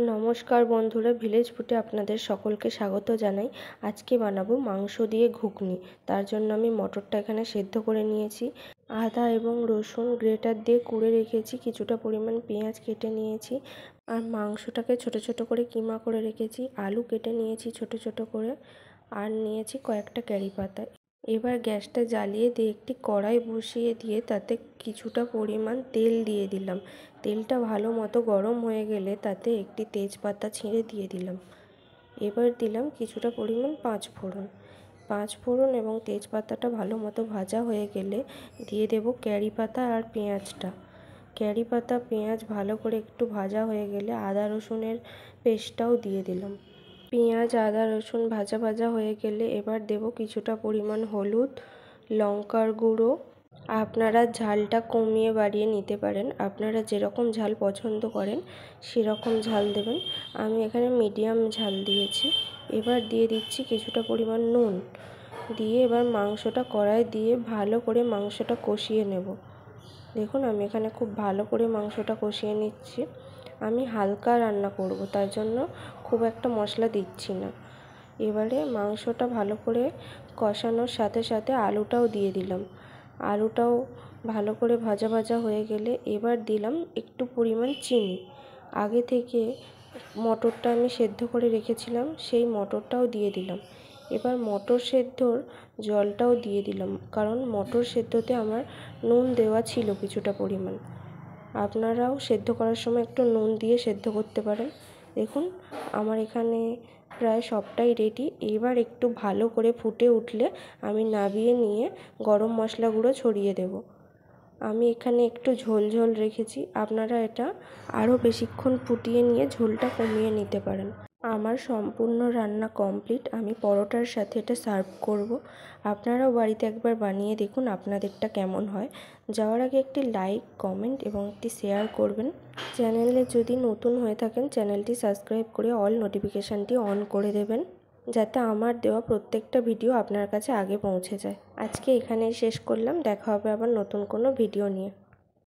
নমস্কার বন্ধুরা, ভিলেজ ফুডে আপনাদের সকলকে স্বাগত জানাই। আজকে বানাবো মাংস দিয়ে ঘুগনি। তার জন্য আমি মটরটা এখানে সেদ্ধ করে নিয়েছি। আদা এবং রসুন গ্রেটার দিয়ে কুড়ে রেখেছি। কিছুটা পরিমাণ পেঁয়াজ কেটে নিয়েছি। আর মাংসটাকে ছোট ছোট করে কিমা করে রেখেছি। আলু কেটে নিয়েছি ছোট ছোট করে। আর নিয়েছি কয়েকটা কারি পাতা। এবার গ্যাসটা জ্বালিয়ে দিয়ে একটি কড়াই বসিয়ে দিয়ে তাতে কিছুটা পরিমাণ তেল দিয়ে দিলাম। তেলটা ভালো মতো গরম হয়ে গেলে তাতে একটি তেজপাতা ছিঁড়ে দিয়ে দিলাম। এবার দিলাম কিছুটা পরিমাণ পাঁচফোড়ন এবং তেজপাতাটা ভালো মতো ভাজা হয়ে গেলে দিয়ে দেব কারি পাতা আর পেঁয়াজটা। কারি পাতা পেঁয়াজ ভালো করে একটু ভাজা হয়ে গেলে আদা রসুনের পেস্টটাও দিয়ে দিলাম। পেঁয়াজ আদা রসুন ভাজা ভাজা হয়ে গেলে এবার দেব কিছুটা পরিমাণ হলুদ, লঙ্কার গুঁড়ো। আপনারা ঝালটা কমিয়ে বাড়িয়ে নিতে পারেন, আপনারা যেরকম ঝাল পছন্দ করেন সেরকম ঝাল দেবেন। আমি এখানে মিডিয়াম ঝাল দিয়েছি। এবার দিয়ে দিচ্ছি কিছুটা পরিমাণ নুন। দিয়ে এবার মাংসটা কড়াই দিয়ে ভালো করে মাংসটা কষিয়ে নেব। দেখুন আমি এখানে খুব ভালো করে মাংসটা কষিয়ে নিচ্ছি। আমি হালকা রান্না করব, তার জন্য খুব একটা মশলা দিচ্ছি না। এবারে মাংসটা ভালো করে কষানোর সাথে সাথে আলুটাও দিয়ে দিলাম। আলুটাও ভালো করে ভাজা ভাজা হয়ে গেলে এবার দিলাম একটু পরিমাণ চিনি। আগে থেকে মটরটা আমি সেদ্ধ করে রেখেছিলাম, সেই মটরটাও দিয়ে দিলাম। এবার মটর সেদ্ধর জলটাও দিয়ে দিলাম, কারণ মটর সেদ্ধতে আমার নুন দেওয়া ছিল কিছুটা পরিমাণ। আপনারাও সেদ্ধ করার সময় একটু নুন দিয়ে সেদ্ধ করতে পারেন। দেখুন আমার এখানে প্রায় সবটাই রেডি। এবার একটু ভালো করে ফুটে উঠলে আমি নামিয়ে নিয়ে গরম মশলা গুঁড়ো ছড়িয়ে দেব। আমি এখানে একটু ঝোল ঝোল রেখেছি, আপনারা এটা আরও বেশিক্ষণ ফুটিয়ে নিয়ে ঝোলটা কমিয়ে নিতে পারেন। আমার সম্পূর্ণ রান্না কমপ্লিট। আমি পরোটার সাথে এটা সার্ভ করব। আপনারাও বাড়িতে একবার বানিয়ে দেখুন আপনাদেরটা কেমন হয়। যাওয়ার আগে একটি লাইক, কমেন্ট এবং একটি শেয়ার করবেন। চ্যানেলে যদি নতুন হয়ে থাকেন চ্যানেলটি সাবস্ক্রাইব করে অল নোটিফিকেশানটি অন করে দেবেন, যাতে আমার দেওয়া প্রত্যেকটা ভিডিও আপনার কাছে আগে পৌঁছে যায়। আজকে এখানেই শেষ করলাম, দেখা হবে আবার নতুন কোনো ভিডিও নিয়ে।